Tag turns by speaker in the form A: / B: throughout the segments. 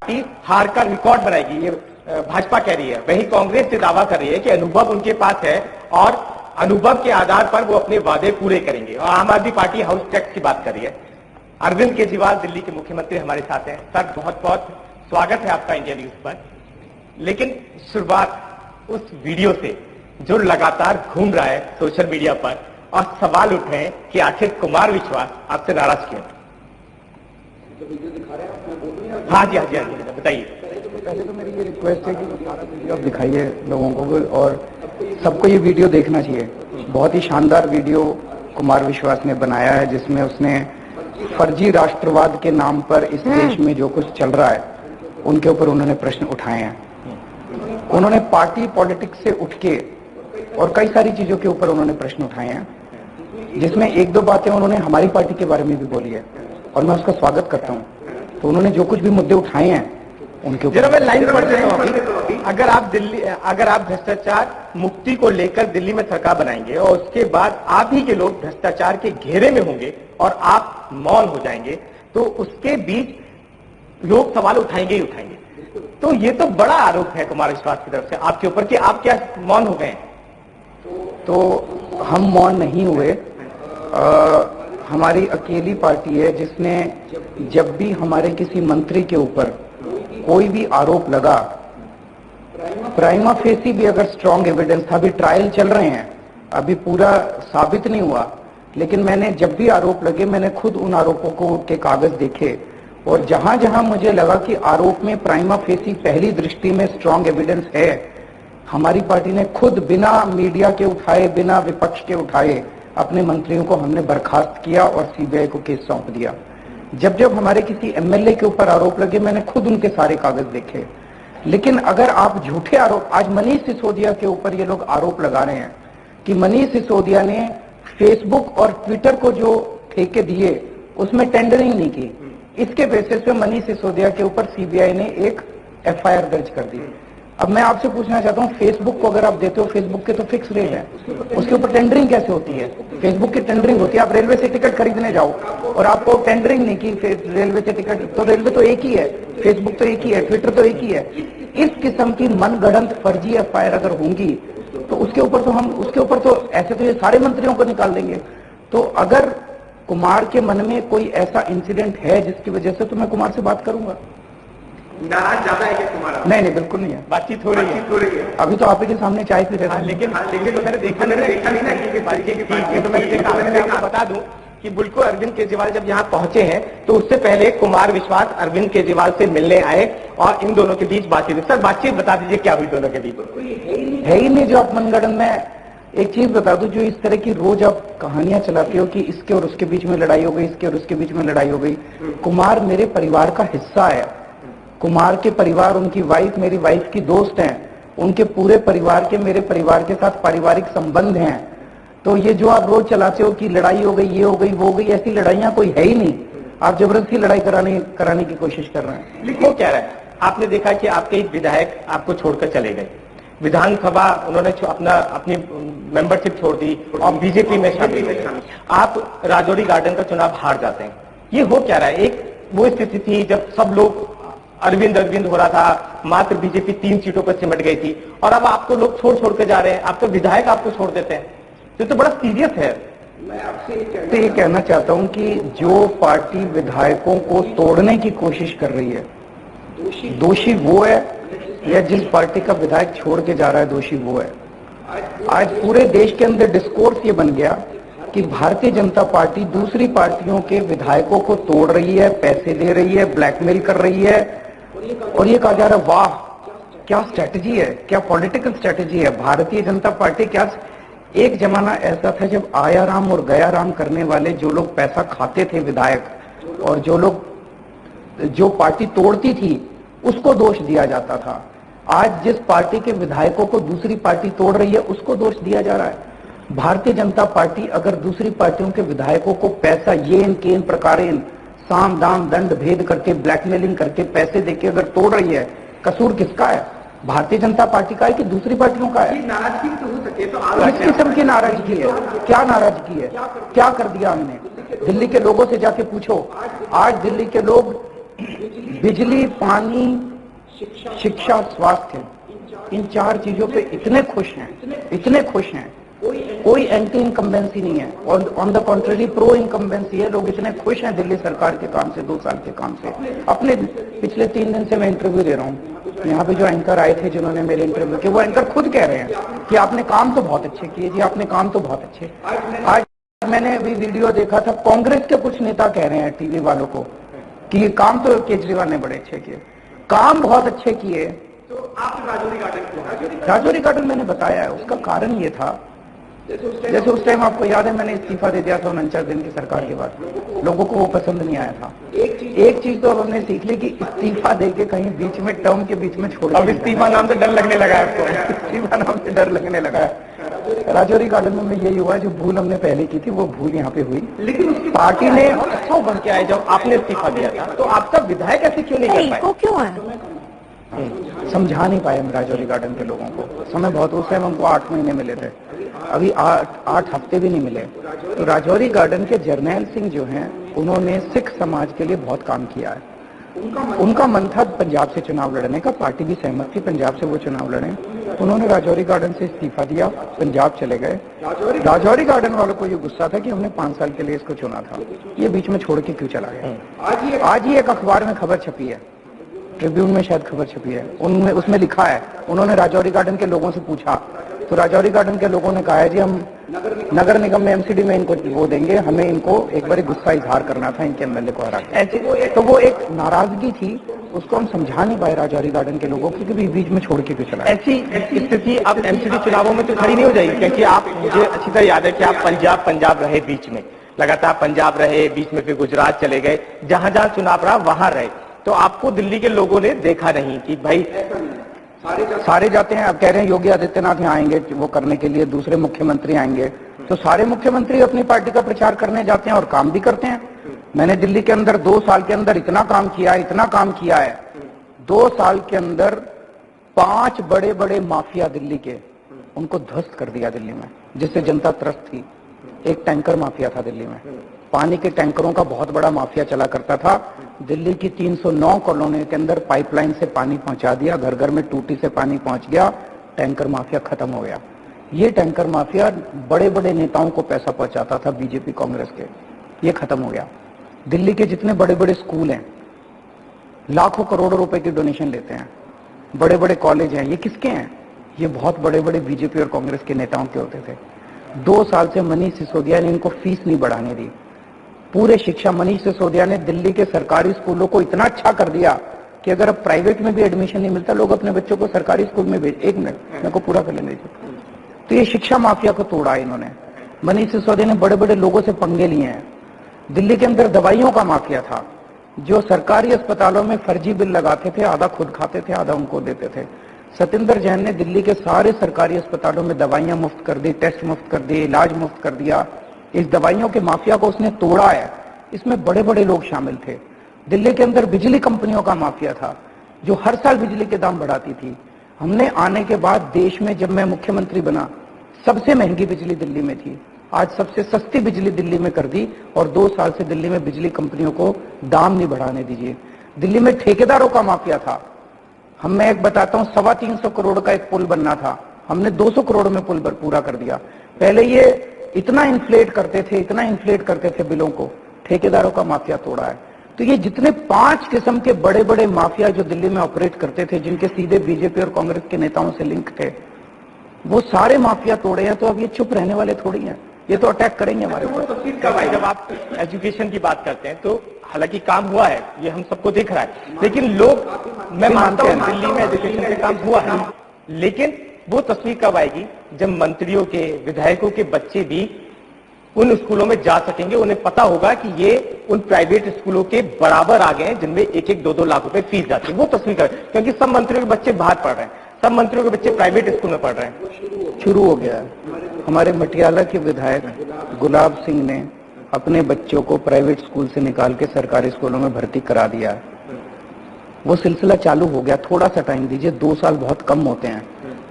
A: Party हार का record बनाएगी, ये भाजपा कह रही है। वही कांग्रेस से दावा कर रही है कि अनुभव उनके पास है और अनुभव के आधार पर वो अपने वादे पूरे करेंगे। और आम आदमी पार्टी हाउस टैक्स की बात कर रही है। अरविंद केजरीवाल दिल्ली के मुख्यमंत्री हमारे साथ हैं। सर, बहुत बहुत स्वागत है आपका इंडिया न्यूज पर। लेकिन शुरुआत उस वीडियो से जो लगातार घूम रहा है सोशल मीडिया पर और सवाल उठे हैं कि आखिर कुमार विश्वास आपसे नाराज क्यों? हाँ जी, बताइए।
B: पहले तो मेरी ये रिक्वेस्ट है कि वीडियो आप दिखाइए लोगों को और सबको ये वीडियो देखना चाहिए। बहुत ही शानदार वीडियो कुमार विश्वास ने बनाया है, जिसमें उसने फर्जी राष्ट्रवाद के नाम पर इस देश में जो कुछ चल रहा है उनके ऊपर उन्होंने प्रश्न उठाए हैं। उन्होंने पार्टी पॉलिटिक्स से उठ के और कई सारी चीजों के ऊपर उन्होंने प्रश्न उठाए हैं, जिसमें एक दो बातें उन्होंने हमारी पार्टी के बारे में भी बोली है और मैं उसका स्वागत करता हूं। तो उन्होंने जो कुछ भी मुद्दे उठाए हैं उनके ऊपर
A: मैं लाइन पढ़ते हैं अभी। अगर आप भ्रष्टाचार मुक्ति को लेकर दिल्ली में सरकार बनाएंगे और उसके बाद आप ही के लोग भ्रष्टाचार के घेरे में होंगे और आप मौन हो जाएंगे, तो उसके बीच लोग सवाल उठाएंगे ही उठाएंगे। तो ये तो बड़ा आरोप है कुमार विश्वास की तरफ से आपके ऊपर कि आप क्या मौन हो गए?
B: तो हम मौन नहीं हुए। हमारी अकेली पार्टी है जिसने जब भी हमारे किसी मंत्री के ऊपर कोई भी आरोप लगा, प्राइमा फेसी भी अगर स्ट्रॉन्ग एविडेंस था, अभी ट्रायल चल रहे हैं, अभी पूरा साबित नहीं हुआ, लेकिन मैंने जब भी आरोप लगे मैंने खुद उन आरोपों को के कागज देखे और जहां जहां मुझे लगा कि आरोप में प्राइमा फेसी पहली दृष्टि में स्ट्रॉन्ग एविडेंस है, हमारी पार्टी ने खुद बिना मीडिया के उठाए, बिना विपक्ष के उठाए अपने मंत्रियों को हमने बर्खास्त किया और सीबीआई को केस सौंप दिया। जब जब हमारे किसी एमएलए के ऊपर आरोप लगे मैंने खुद उनके सारे कागज देखे। लेकिन अगर आप झूठे आरोप, आज मनीष सिसोदिया के ऊपर ये लोग आरोप लगा रहे हैं कि मनीष सिसोदिया ने फेसबुक और ट्विटर को जो ठेके दिए उसमें टेंडरिंग नहीं की, इसके बेसिस पे मनीष सिसोदिया के ऊपर सीबीआई ने एक एफआईआर दर्ज कर दी। अब मैं आपसे पूछना चाहता हूं, फेसबुक को अगर आप देते हो, फेसबुक के तो फिक्स रेट है, उसके ऊपर टेंडरिंग कैसे होती है? फेसबुक की टेंडरिंग होती है, आप रेलवे से टिकट खरीदने जाओ और आपको टेंडरिंग नहीं की रेलवे से टिकट, तो रेलवे तो एक ही है, फेसबुक तो एक ही है, ट्विटर तो एक ही है। इस किस्म की मनगढ़ंत फर्जी एफआईआर अगर होंगी तो उसके ऊपर तो ऐसे तो ये सारे मंत्रियों को निकाल देंगे। तो अगर कुमार के मन में कोई ऐसा इंसिडेंट है जिसकी वजह से, तो मैं कुमार से बात करूंगा।
A: नाराज ज्यादा है क्या कुमार?
B: नहीं, बिल्कुल नहीं है।
A: बातचीत हो रही है।
B: अभी तो आप ही के सामने चाय पी रहे थे।
A: लेकिन तो मैंने देखा नहीं ना कि तो मैंने आपको बता दूं कि बिल्कुल अरविंद केजरीवाल जब यहाँ पहुंचे हैं तो उससे पहले कुमार विश्वास अरविंद केजरीवाल से मिलने आए और इन दोनों के बीच बातचीत। सर, बातचीत बता दीजिए क्या हुई दोनों के बीच?
B: है ही नहीं जो आप मनगढ़ंत में। एक चीज बता दूं, जो इस तरह की रोज आप कहानियां चलाते हो कि इसके और उसके बीच में लड़ाई हो गई, इसके और उसके बीच में लड़ाई हो गई। कुमार मेरे परिवार का हिस्सा है। कुमार के परिवार, उनकी वाइफ मेरी वाइफ की दोस्त हैं, उनके पूरे परिवार के मेरे परिवार के साथ पारिवारिक संबंध हैं। तो ये जो आप रोज चलाते हो कि लड़ाई हो गई, ये हो गई, वो हो गई, ऐसी लड़ाइयां कोई है ही नहीं। आप जबरदस्ती लड़ाई कराने की कोशिश कर रहे हैं।
A: लेकिन वो कह रहा है, आपने देखा कि आपके एक विधायक आपको छोड़कर चले गए, विधानसभा उन्होंने अपनी मेंबरशिप छोड़ दी और बीजेपी में शामिल हुए, आप राजौरी गार्डन का चुनाव हार जाते हैं। ये हो क्या रहा है? एक वो स्थिति थी जब सब लोग अरविंद हो रहा था, मात्र बीजेपी 3 सीटों पर सिमट गई थी, और अब आपको लोग छोड़ के जा रहे हैं, आपके विधायक आपको छोड़ देते हैं। तो बड़ा सीरियस है।
B: मैं आपसे ये कहना चाहता हूं कि जो पार्टी विधायकों को तोड़ने की कोशिश कर रही है, दोषी वो है या जिस पार्टी का विधायक छोड़ के जा रहा है दोषी वो है। आज पूरे देश के अंदर डिस्कोर्स ये बन गया कि भारतीय जनता पार्टी दूसरी पार्टियों के विधायकों को तोड़ रही है, पैसे दे रही है, ब्लैकमेल कर रही है, और ये कहा जा रहा है वाह क्या स्ट्रेटजी है, क्या पॉलिटिकल स्ट्रेटजी है भारतीय जनता पार्टी। क्या एक जमाना ऐसा था जब आया राम और गया राम करने वाले जो लोग पैसा खाते थे विधायक, और जो पार्टी तोड़ती थी उसको दोष दिया जाता था। आज जिस पार्टी के विधायकों को दूसरी पार्टी तोड़ रही है उसको दोष दिया जा रहा है। भारतीय जनता पार्टी अगर दूसरी पार्टियों के विधायकों को पैसा येन केन प्रकारेण साम दाम दंड भेद करके ब्लैकमेलिंग करके पैसे देके अगर तोड़ रही है, कसूर किसका है? भारतीय जनता पार्टी का है कि दूसरी पार्टियों का है?
A: नाराजगी तो हो सके तो
B: किस किस्म की नाराजगी है? क्या नाराजगी है? क्या कर दिया हमने? दिल्ली के लोगों से जाके पूछो। आज दिल्ली के लोग बिजली, पानी, शिक्षा, स्वास्थ्य, इन 4 चीजों पे इतने खुश हैं, कोई एंटी इनकम्बेंसी नहीं है, और on the contrary pro incumbency है। लोग इतने खुश हैं दिल्ली सरकार के काम से, 2 साल के काम से। अपने पिछले 3 दिन से मैं इंटरव्यू दे रहा हूँ, यहाँ पे जो एंकर आए थे जिन्होंने मेरे इंटरव्यू किए, वो एंकर खुद कह रहे हैं कि आपने काम तो बहुत अच्छे किए जी, आपने काम तो बहुत अच्छे। आज मैंने अभी वीडियो देखा था, कांग्रेस के कुछ नेता कह रहे हैं टीवी वालों को कि ये काम तो केजरीवाल ने बड़े अच्छे किए, काम बहुत अच्छे किए।
A: तो आप
B: राजौरी गार्डन मैंने बताया है, उसका कारण ये था, जैसे उस टाइम आपको याद है मैंने इस्तीफा दे दिया था 49 दिन की सरकार के बाद, लोगों को वो पसंद नहीं आया था। एक चीज तो अब हमने सीख ली कि इस्तीफा देके कहीं बीच में, टर्म के बीच में छोड़,
A: अब इस्तीफा नाम से डर लगने लगा है आपको?
B: इस्तीफा नाम से डर लगने लगा है। राजौरी गार्डन में यही हुआ, जो भूल हमने पहले की थी वो भूल यहाँ पे हुई,
A: लेकिन पार्टी ने अच्छा बन के आए। जब आपने इस्तीफा दिया था तो आपका विधायक ऐसे क्यों नहीं कर पाए?
C: क्यों है?
B: समझा नहीं पाए हम राजौरी गार्डन के लोगों को। समय बहुत, उस टाइम हमको 8 महीने मिले थे, अभी 8 हफ्ते भी नहीं मिले। तो राजौरी गार्डन के जर्नैल सिंह जो हैं, उन्होंने सिख समाज के लिए बहुत काम किया है। उनका मन था पंजाब से चुनाव लड़ने का, पार्टी भी सहमत थी पंजाब से वो चुनाव लड़े। उन्होंने राजौरी गार्डन से इस्तीफा दिया, पंजाब चले गए। राजौरी गार्डन वालों को ये गुस्सा था कि हमने 5 साल के लिए इसको चुना था, ये बीच में छोड़ के क्यों चला गया। आज ही एक अखबार में खबर छपी है, ट्रिब्यून में शायद खबर छपी है, उनमें उसमें लिखा है, उन्होंने राजौरी गार्डन के लोगों से पूछा, तो राजौरी गार्डन के लोगों ने कहा है जी हम नगर निगम में, एमसीडी में इनको वो देंगे, हमें इनको एक बार गुस्सा इजहार करना था इनके एमएलए को हरा के। तो वो एक नाराजगी थी, उसको हम समझा नहीं पाए राजौरी गार्डन के लोगों को, क्योंकि बीच में छोड़ के क्यों चला।
A: ऐसी स्थिति अब एमसीडी चुनावों में तो खड़ी नहीं हो जाएगी, क्योंकि आप, मुझे अच्छी तरह याद है कि आप पंजाब रहे, बीच में लगातार पंजाब रहे, बीच में फिर गुजरात चले गए, जहां जहां चुनाव रहा वहां रहे, तो आपको दिल्ली के लोगों ने देखा नहीं कि भाई
B: सारे जाते हैं। अब कह रहे हैं योगी आदित्यनाथ यहाँ आएंगे वो करने के लिए, दूसरे मुख्यमंत्री आएंगे, तो सारे मुख्यमंत्री अपनी पार्टी का प्रचार करने जाते हैं और काम भी करते हैं। मैंने दिल्ली के अंदर 2 साल के अंदर इतना काम किया है, 2 साल के अंदर 5 बड़े बड़े माफिया दिल्ली के, उनको ध्वस्त कर दिया दिल्ली में, जिससे जनता त्रस्त थी। एक टैंकर माफिया था दिल्ली में, पानी के टैंकरों का बहुत बड़ा माफिया चला करता था। दिल्ली की 309 कॉलोनी के अंदर पाइपलाइन से पानी पहुंचा दिया, घर घर में टूटी से पानी पहुंच गया, टैंकर माफिया खत्म हो गया। ये टैंकर माफिया बड़े बड़े नेताओं को पैसा पहुंचाता था, बीजेपी कांग्रेस के, ये खत्म हो गया। दिल्ली के जितने बड़े बड़े स्कूल हैं, लाखों करोड़ों रुपए की डोनेशन लेते हैं, बड़े बड़े कॉलेज हैं, ये किसके हैं? ये बहुत बड़े बड़े बीजेपी और कांग्रेस के नेताओं के होते थे। 2 साल से मनीष सिसोदिया ने इनको फीस नहीं बढ़ाने दी। पूरे शिक्षा, मनीष सिसोदिया ने दिल्ली के सरकारी स्कूलों को इतना अच्छा कर दिया कि अगर अब प्राइवेट में भी एडमिशन नहीं मिलता, लोग अपने बच्चों को सरकारी स्कूल में भेज। 1 मिनट मेरे को पूरा कर लेने दीजिए। तो ये शिक्षा माफिया को तोड़ा इन्होंने। मनीष सिसोदिया ने बड़े बड़े लोगों से पंगे लिए हैं। दिल्ली के अंदर दवाइयों का माफिया था, जो सरकारी अस्पतालों में फर्जी बिल लगाते थे, आधा खुद खाते थे, आधा उनको देते थे। सतिंदर जैन ने दिल्ली के सारे सरकारी अस्पतालों में दवाइयां मुफ्त कर दी, टेस्ट मुफ्त कर दिए, इलाज मुफ्त कर दिया। इस दवाइयों के माफिया को उसने तोड़ा है। इसमें बड़े बड़े लोग शामिल थे। दिल्ली के अंदर बिजली कंपनियों का माफिया था, जो हर साल बिजली के दाम बढ़ाती थी। हमने आने के बाद देश में, जब मैं मुख्यमंत्री बना, सबसे महंगी बिजली दिल्ली में थी, आज सबसे सस्ती बिजली दिल्ली में कर दी, और 2 साल से दिल्ली में बिजली कंपनियों को दाम नहीं बढ़ाने दीजिए। दिल्ली में ठेकेदारों का माफिया था। मैं एक बताता हूं, 325 करोड़ का एक पुल बनना था, हमने 200 करोड़ में पुल पूरा कर दिया। पहले ये इतना इन्फ्लेट करते थे बिलों को, ठेकेदारों का माफिया तोड़ा है। तो ये जितने 5 किस्म के बड़े बड़े माफिया जो दिल्ली में ऑपरेट करते थे, जिनके सीधे बीजेपी और कांग्रेस के नेताओं से लिंक थे, वो सारे माफिया तोड़े हैं। तो अब ये चुप रहने वाले थोड़ी हैं, ये तो अटैक करेंगे हमारे ऊपर।
A: जब आप एजुकेशन की बात करते हैं तो हालांकि काम हुआ है, ये हम सबको दिख रहा है, लेकिन लोग, मैं मानता हूं दिल्ली में एजुकेशन से काम हुआ है, लेकिन वो तस्वीर कब आएगी जब मंत्रियों के, विधायकों के बच्चे भी उन स्कूलों में जा सकेंगे, उन्हें पता होगा कि ये उन प्राइवेट स्कूलों के बराबर आ गए हैं जिनमें 1-1, 2-2 लाख रुपए फीस जाती है। वो तस्वीर कर, क्योंकि सब मंत्रियों के बच्चे बाहर पढ़ रहे हैं, सब मंत्रियों के बच्चे प्राइवेट स्कूल में पढ़ रहे हैं।
B: शुरू हो गया है। हमारे मटियाला के विधायक गुलाब सिंह ने अपने बच्चों को प्राइवेट स्कूल से निकाल के सरकारी स्कूलों में भर्ती करा दिया है। वो सिलसिला चालू हो गया। थोड़ा सा टाइम दीजिए, 2 साल बहुत कम होते हैं।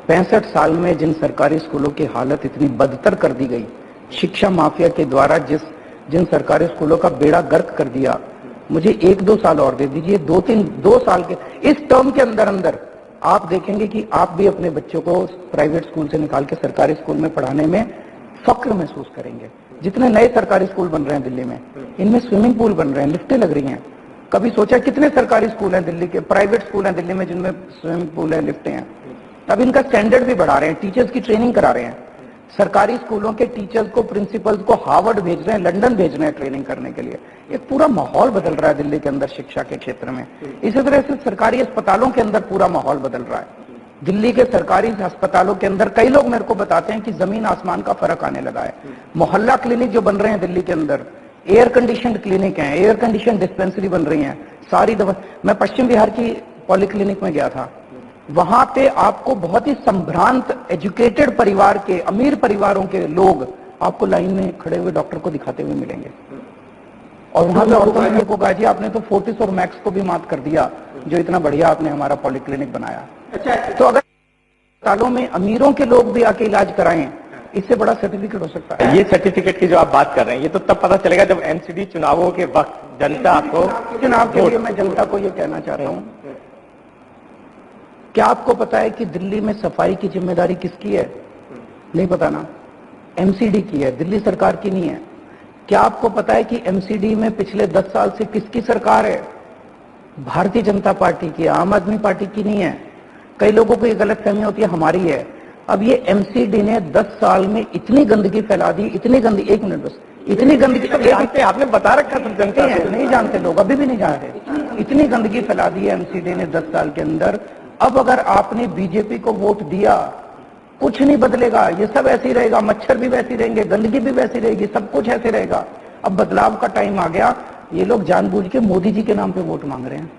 B: 65 साल में जिन सरकारी स्कूलों की हालत इतनी बदतर कर दी गई, शिक्षा माफिया के द्वारा जिन सरकारी स्कूलों का बेड़ा गर्क कर दिया, मुझे 1-2 साल और दे दीजिए, 2 साल के इस टर्म के अंदर अंदर आप देखेंगे कि आप भी अपने बच्चों को प्राइवेट स्कूल से निकाल के सरकारी स्कूल में पढ़ाने में फक्र महसूस करेंगे। जितने नए सरकारी स्कूल बन रहे हैं दिल्ली में, इनमें स्विमिंग पूल बन रहे हैं, लिफ्टें लग रही हैं। कभी सोचा कितने सरकारी स्कूल हैं दिल्ली के, प्राइवेट स्कूल हैं दिल्ली में जिनमें स्विमिंग पूल है, लिफ्टें हैं। अब इनका स्टैंडर्ड भी बढ़ा रहे हैं, टीचर्स की ट्रेनिंग करा रहे हैं। सरकारी स्कूलों के टीचर्स को, प्रिंसिपल्स को हार्वर्ड भेज रहे हैं, लंदन भेज रहे हैं ट्रेनिंग करने के लिए। एक पूरा माहौल बदल रहा है दिल्ली के अंदर शिक्षा के क्षेत्र में। इसी तरह से सरकारी अस्पतालों के अंदर पूरा माहौल बदल रहा है। दिल्ली के सरकारी अस्पतालों के अंदर कई लोग मेरे को बताते हैं कि जमीन आसमान का फर्क आने लगा है। मोहल्ला क्लिनिक जो बन रहे हैं दिल्ली के अंदर, एयर कंडीशन क्लिनिक हैं, एयर कंडीशन डिस्पेंसरी बन रही हैं, सारी दवा। मैं पश्चिम बिहार की पॉलीक्लिनिक में गया था, वहां पे आपको बहुत ही संभ्रांत एजुकेटेड परिवार के, अमीर परिवारों के लोग आपको लाइन में खड़े हुए डॉक्टर को दिखाते हुए मिलेंगे। और वहां पे औरतों ने मेरे को कहा जी आपने तो फोर्टिस और मैक्स को भी मात कर दिया, जो इतना बढ़िया आपने हमारा पॉलीक्लिनिक बनाया। अच्छा, तो अगर अस्पतालों में अमीरों के लोग भी आके इलाज कराएं, इससे बड़ा सर्टिफिकेट हो सकता है।
A: ये सर्टिफिकेट की जो आप बात कर रहे हैं, ये तो तब पता चलेगा जब एमसीडी चुनावों के वक्त जनता आपको
B: चुनाव के लिए मैं जनता को ये कहना चाह रहा हूं, क्या आपको पता है कि दिल्ली में सफाई की जिम्मेदारी किसकी है? नहीं पता ना? एमसीडी की है, दिल्ली सरकार की नहीं है। क्या आपको पता है कि एमसीडी में पिछले 10 साल से किसकी सरकार है? भारतीय जनता पार्टी की, आम आदमी पार्टी की नहीं है। कई लोगों को ये गलतफहमी होती है हमारी है। अब ये एमसीडी ने 10 साल में इतनी गंदगी फैला दी, इतनी गंदगी, 1 मिनट बस, इतनी गंदगी
A: जानते, आपने बता रखा सब जनता
B: है, नहीं जानते लोग, अभी भी नहीं जानते। इतनी गंदगी फैला दी है एमसीडी ने 10 साल के अंदर। अब अगर आपने बीजेपी को वोट दिया, कुछ नहीं बदलेगा, ये सब ऐसे ही रहेगा, मच्छर भी वैसे ही रहेंगे, गंदगी भी वैसी रहेगी, सब कुछ ऐसे रहेगा। अब बदलाव का टाइम आ गया। ये लोग जानबूझ के मोदी जी के नाम पे वोट मांग रहे हैं।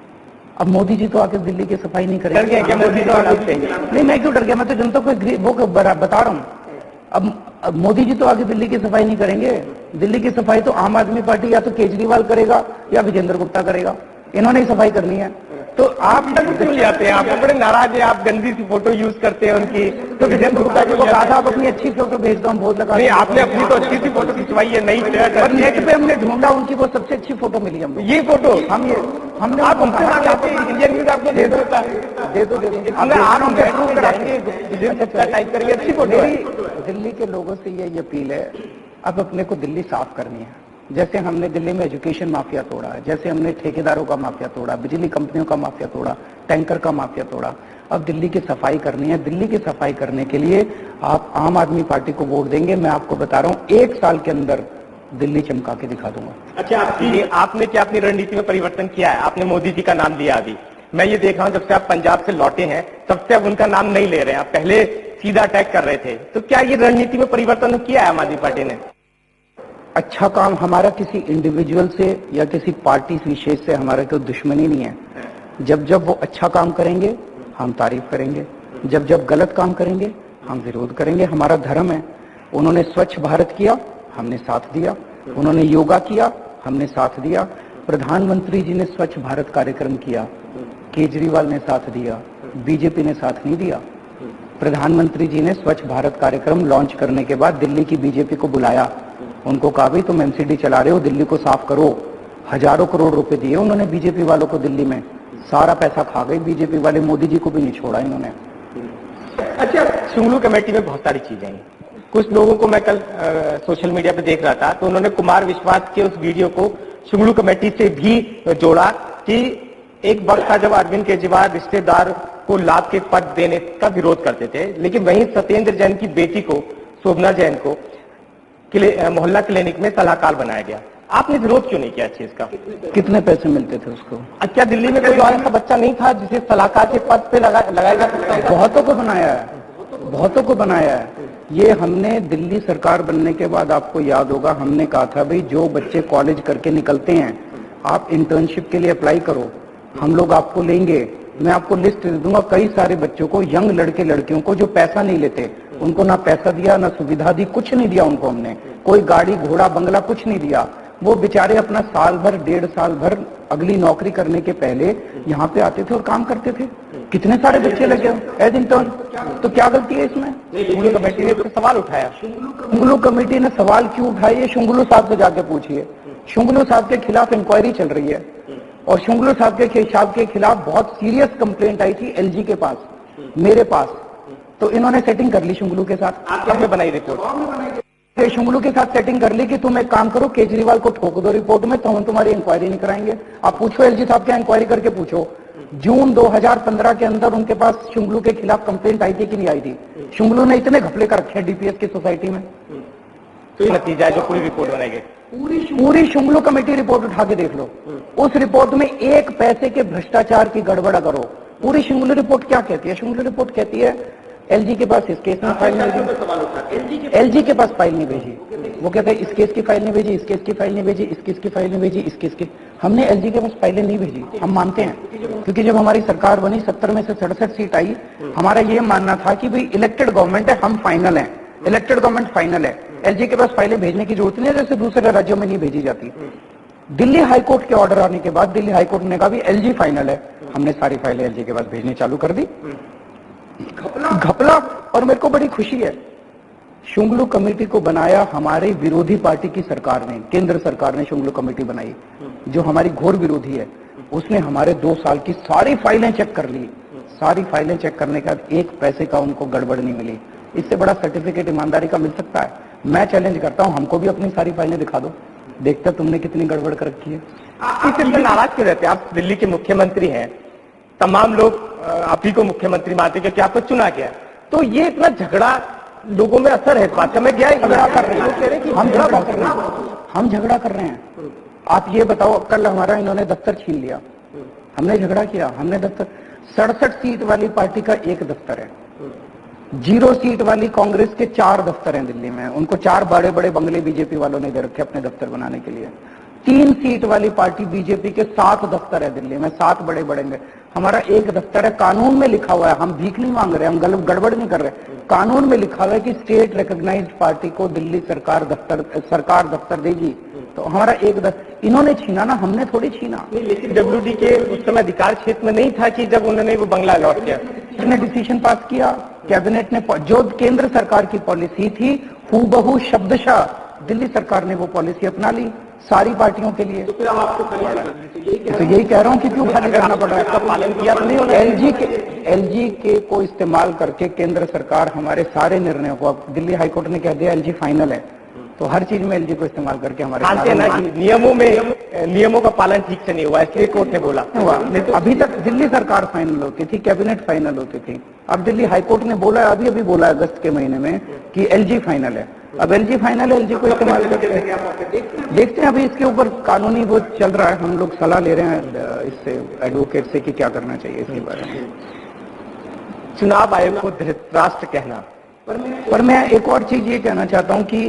B: अब मोदी जी तो आके दिल्ली की सफाई नहीं करेंगे।
A: डर गए क्या मोदी तो?
B: नहीं, मैं क्यों डर गया? मैं तो जनता को वो बता रहा हूं। अब मोदी जी तो आगे दिल्ली की सफाई नहीं करेंगे। दिल्ली की सफाई तो आम आदमी पार्टी या तो केजरीवाल करेगा या विजेंद्र गुप्ता करेगा, इन्होंने ही सफाई करनी है। तो आप तक
A: क्यों जाते हैं? आप बड़े नाराज है, आप गंदी सी फोटो यूज करते हैं उनकी।
B: तो विजेंद्र गुप्ता जी को कहा था आप अपनी अच्छी फोटो भेज दो, हम बहुत लगा।
A: नहीं, आपने अपनी तो अच्छी सी फोटो खिंचवाई है, नई
B: और नेट पे हमने ढूंढा, उनकी वो सबसे अच्छी फोटो मिली हमको।
A: ये फोटो
B: हमने
A: आप हमसे मांग लेते हैं, इंडियन न्यूज आपको दे देता है।
B: दे दो
A: हमने आप हमसे अप्रूव कराएंगे, टाइप करिए, अच्छी फोटो है।
B: दिल्ली के लोगों से ये अपील है, अब अपने को दिल्ली साफ करनी है। जैसे हमने दिल्ली में एजुकेशन माफिया तोड़ा, जैसे हमने ठेकेदारों का माफिया तोड़ा, बिजली कंपनियों का माफिया तोड़ा, टैंकर का माफिया तोड़ा, अब दिल्ली की सफाई करनी है। दिल्ली की सफाई करने के लिए आप आम आदमी पार्टी को वोट देंगे, मैं आपको बता रहा हूं 1 साल के अंदर दिल्ली चमका के दिखा दूंगा।
A: अच्छा, आपने क्या अपनी रणनीति में परिवर्तन किया है? आपने मोदी जी का नाम लिया अभी, मैं ये देख रहा हूं जब से आप पंजाब से लौटे हैं तब से अब उनका नाम नहीं ले रहे हैं, आप पहले सीधा अटैक कर रहे थे। तो क्या ये रणनीति में परिवर्तन किया है आम आदमी पार्टी ने?
B: अच्छा काम, हमारा किसी इंडिविजुअल से या किसी पार्टी विशेष से हमारा कोई दुश्मनी नहीं है। जब जब वो अच्छा काम करेंगे हम तारीफ करेंगे, जब जब गलत काम करेंगे हम विरोध करेंगे। हमारा धर्म है। उन्होंने स्वच्छ भारत किया, हमने साथ दिया। उन्होंने योगा किया, हमने साथ दिया। प्रधानमंत्री जी ने स्वच्छ भारत कार्यक्रम किया, केजरीवाल ने साथ दिया, बीजेपी ने साथ नहीं दिया। प्रधानमंत्री जी ने स्वच्छ भारत कार्यक्रम लॉन्च करने के बाद दिल्ली की बीजेपी को बुलाया, उनको कहा भाई तुम एमसीडी चला रहे हो, दिल्ली को साफ करो। हजारों करोड़ रुपए दिए उन्होंने बीजेपी वालों को दिल्ली में, सारा पैसा खा गए बीजेपी वाले, मोदी जी को भी नहीं छोड़ा इन्होंने।
A: अच्छा, शुंगलू कमेटी में बहुत सारी चीजें हैं। कुछ लोगों को मैं कल सोशल मीडिया पे देख रहा था तो उन्होंने कुमार विश्वास के उस वीडियो को शुंगलू कमेटी से भी जोड़ा कि एक वक्त था जब अरविंद केजरीवाल रिश्तेदार को लाभ के पद देने का विरोध करते थे, लेकिन वहीं सत्येंद्र जैन की बेटी को, शोभना जैन को मोहल्ला क्लिनिक में सलाहकार बनाया गया। आपने विरोध क्यों नहीं किया चीज का?
B: कितने पैसे मिलते थे उसको?
A: क्या दिल्ली में कोई और ऐसा बच्चा नहीं था जिसे सलाहकार के पद पे लगाया जा सकता है?
B: बहुतों को बनाया है, बहुतों को बनाया है। ये हमने दिल्ली सरकार बनने के बाद, आपको याद होगा, हमने कहा था भाई जो बच्चे कॉलेज करके निकलते हैं आप इंटर्नशिप के लिए अप्लाई करो, हम लोग आपको लेंगे। मैं आपको लिस्ट दे दूंगा, कई सारे बच्चों को, यंग लड़के लड़कियों को जो पैसा नहीं लेते, उनको ना पैसा दिया ना सुविधा दी, कुछ नहीं दिया उनको हमने, कोई गाड़ी घोड़ा बंगला कुछ नहीं दिया। वो बेचारे अपना साल भर 1.5 साल भर अगली नौकरी करने के पहले यहाँ पे आते थे और काम करते थे। कितने सारे बच्चे लगे एज इंटर्न। तो क्या गलती है इसमें?
A: शुंगलू कमेटी ने सवाल उठाया।
B: शुंगलू कमेटी ने सवाल क्यों उठाया? शुंगलू साहब से जाके पूछिए। शुंगलू साहब के खिलाफ इंक्वायरी चल रही है। और शुंगलू साहब के खिलाफ बहुत सीरियस कंप्लेंट आई थी एलजी के पास, मेरे पास। तो इन्होंने सेटिंग कर ली शुंगलू के साथ।
A: आपने बनाई रिपोर्ट?
B: शुंगलू के साथ सेटिंग कर ली कि तुम एक काम करो, केजरीवाल को ठोक दो रिपोर्ट में, तो हम तुम्हारी इंक्वायरी नहीं कराएंगे। आप पूछो एलजी साहब क्या इंक्वायरी करके पूछो। जून 2015 के अंदर उनके पास शुंगलू के खिलाफ कंप्लेंट आई थी कि नहीं आई थी? शुंगलू ने इतने घपले कर रखे हैं डीपीएस की सोसाइटी में।
A: तो ये नतीजा है जो पूरी रिपोर्ट बनाएगी।
B: पूरी शुंगलू कमेटी रिपोर्ट उठा के देख लो, उस रिपोर्ट में एक पैसे के भ्रष्टाचार की गड़बड़ करो। पूरी शुंगलू रिपोर्ट क्या कहती है? शुंगलू रिपोर्ट कहती है एलजी के पास इस केस में फाइल नहीं भेजी, एलजी के पास फाइल नहीं भेजी। वो कहते हैं इस केस की फाइल नहीं भेजी, इस केस की फाइल नहीं भेजी, इस केस की फाइल नहीं भेजी, इस केस की। हमने एलजी के पास फाइलें नहीं भेजी, हम मानते हैं, क्योंकि जब हमारी सरकार बनी 70 में से 67 सीट आई, हमारा ये मानना था कि भाई इलेक्टेड गवर्नमेंट है, हम फाइनल है, इलेक्टेड गवर्नमेंट फाइनल है, एलजी के पास फाइलें भेजने की जरूरत नहीं है, जैसे दूसरे राज्यों में नहीं भेजी जाती। दिल्ली हाईकोर्ट के ऑर्डर आने के बाद दिल्ली हाईकोर्ट ने कहा भी एलजी फाइनल है, हमने सारी फाइलें एलजी के पास भेजने चालू कर दी। घपला। और मेरे को बड़ी खुशी है, शुंगलू कमेटी को बनाया हमारे विरोधी पार्टी की सरकार ने, केंद्र सरकार ने शुंगलू कमेटी बनाई, जो हमारी घोर विरोधी है। उसने हमारे 2 साल की सारी फाइलें चेक कर ली, सारी फाइलें चेक करने के बाद एक पैसे का उनको गड़बड़ नहीं मिली। इससे बड़ा सर्टिफिकेट ईमानदारी का मिल सकता है? मैं चैलेंज करता हूं, हमको भी अपनी सारी फाइलें दिखा दो, देखते तुमने कितनी गड़बड़ कर रखी है।
A: इससे नाराज क्यों रहते हैं? आप दिल्ली के मुख्यमंत्री हैं, तमाम लोग आप ही को मुख्यमंत्री मानते हैं क्योंकि आपको चुना गया। तो ये इतना झगड़ा लोगों में असर है इस बात का? मैं क्या झगड़ा कर रहे हैं? हम झगड़ा कर रहे हैं। आप ये बताओ, कल हमारा इन्होंने दफ्तर छीन लिया, हमने झगड़ा किया, हमने दफ्तर 67 सीट वाली पार्टी का एक दफ्तर है, 0 सीट वाली कांग्रेस के 4 दफ्तर हैं दिल्ली में, उनको 4 बड़े बड़े बंगले बीजेपी वालों ने दे रखे अपने दफ्तर बनाने के लिए। 3 सीट वाली पार्टी बीजेपी के 7 दफ्तर है दिल्ली में, 7 बड़े बड़े। हमारा एक दफ्तर है, कानून में लिखा हुआ है, हम भीख नहीं मांग रहे, हम गड़बड़ नहीं कर रहे, कानून में लिखा हुआ है कि स्टेट रिकॉग्नाइज्ड पार्टी को दिल्ली सरकार दफ्तर देगी। तो हमारा एक दफ्तर इन्होंने छीना ना, हमने थोड़ी छीना। लेकिन डब्ल्यूडी के उस समय अधिकार क्षेत्र में नहीं था कि जब उन्होंने वो बंगला अलॉट किया,
B: ने डिसीजन पास किया, कैबिनेट ने, जो केंद्र सरकार की पॉलिसी थी हूबहू शब्दशः दिल्ली सरकार ने वो पॉलिसी अपना ली सारी पार्टियों के लिए।
A: तो फिर अब आपको
B: तो यही कह रहा हूं कि क्यों खाली करना पड़ रहा है?
A: इसका पालन किया तो नहीं होना?
B: एलजी के को इस्तेमाल करके केंद्र सरकार हमारे सारे निर्णयों को, अब दिल्ली हाईकोर्ट ने कह दिया एलजी फाइनल है, तो हर चीज में एलजी को इस्तेमाल करके हमारे
A: नियमों का पालन ठीक से नहीं हुआ, इसलिए कोर्ट ने बोला
B: हुआ। अभी तक दिल्ली सरकार फाइनल होती थी, कैबिनेट फाइनल होती थी, अब दिल्ली हाईकोर्ट ने बोला, अभी बोला अगस्त के महीने में कि एलजी फाइनल है। अब एलजी फाइनल है, एलजी को इस्तेमाल करके देखते हैं। अभी इसके ऊपर कानूनी वो चल रहा है, हम लोग सलाह ले रहे हैं इससे एडवोकेट से कि क्या करना चाहिए इसके बारे में।
A: चुनाव आयोग को धृतराष्ट्र कहना,
B: पर मैं एक और चीज ये कहना चाहता हूं कि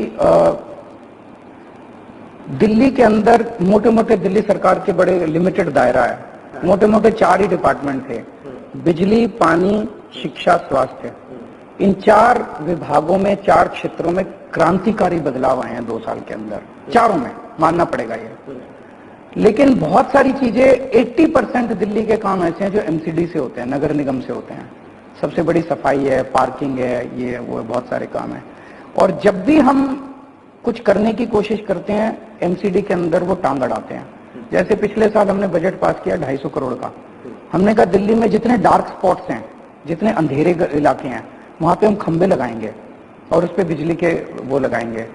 B: दिल्ली के अंदर मोटे मोटे दिल्ली सरकार के बड़े लिमिटेड दायरा है, मोटे मोटे 4 ही डिपार्टमेंट थे, बिजली, पानी, शिक्षा, स्वास्थ्य। इन 4 विभागों में, 4 क्षेत्रों में क्रांतिकारी बदलाव आए हैं 2 साल के अंदर, चारों में, मानना पड़ेगा ये। लेकिन बहुत सारी चीजें 80% दिल्ली के काम ऐसे हैं जो एमसीडी से होते हैं, नगर निगम से होते हैं। सबसे बड़ी सफाई है, पार्किंग है, ये वो बहुत सारे काम है। और जब भी हम कुछ करने की कोशिश करते हैं एमसीडी के अंदर वो टांग अड़ाते हैं। जैसे पिछले साल हमने बजट पास किया 250 करोड़ का, हमने कहा दिल्ली में जितने डार्क स्पॉट्स हैं, जितने अंधेरे इलाके हैं, वहां पे हम खंबे लगाएंगे और उस पर बिजली के वो लगाएंगे।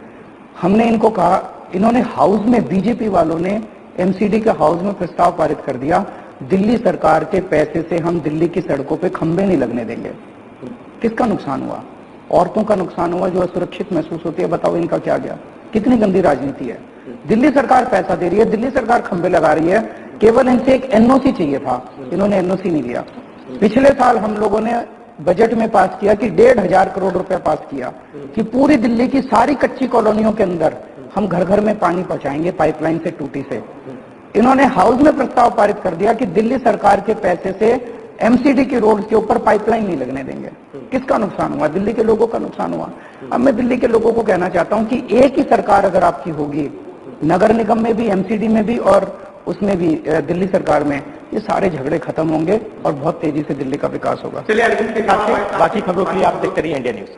B: हमने इनको कहा, इन्होंने हाउस में, बीजेपी वालों ने एमसीडी के हाउस में प्रस्ताव पारित कर दिया, दिल्ली सरकार के पैसे से हम दिल्ली की सड़कों पे खंबे नहीं लगने देंगे। किसका नुकसान हुआ? औरतों का नुकसान हुआ जो असुरक्षित महसूस होती है। बताओ इनका क्या गया? कितनी गंदी राजनीति है। दिल्ली सरकार पैसा दे रही है, दिल्ली सरकार खंबे लगा रही है, केवल इनसे एक एनओसी चाहिए था, इन्होंने एनओसी नहीं लिया। पिछले साल हम लोगों ने बजट में पास किया कि 1,500 करोड़ रुपया पास किया कि पूरी दिल्ली की सारी कच्ची कॉलोनियों के अंदर हम घर घर में पानी पहुंचाएंगे पाइपलाइन से, टूटी से। इन्होंने हाउस में प्रस्ताव पारित कर दिया कि दिल्ली सरकार के पैसे से एमसीडी के रोड के ऊपर पाइपलाइन नहीं लगने देंगे। किसका नुकसान हुआ? दिल्ली के लोगों का नुकसान हुआ। अब मैं दिल्ली के लोगों को कहना चाहता हूं कि एक ही सरकार अगर आपकी होगी, नगर निगम में भी, एमसीडी में भी और उसमें भी, दिल्ली सरकार में, ये सारे झगड़े खत्म होंगे और बहुत तेजी से दिल्ली का विकास होगा।
A: चलिए, अरविंद के साथ बाकी खबरों के लिए आप देखते रहिए इंडिया न्यूज।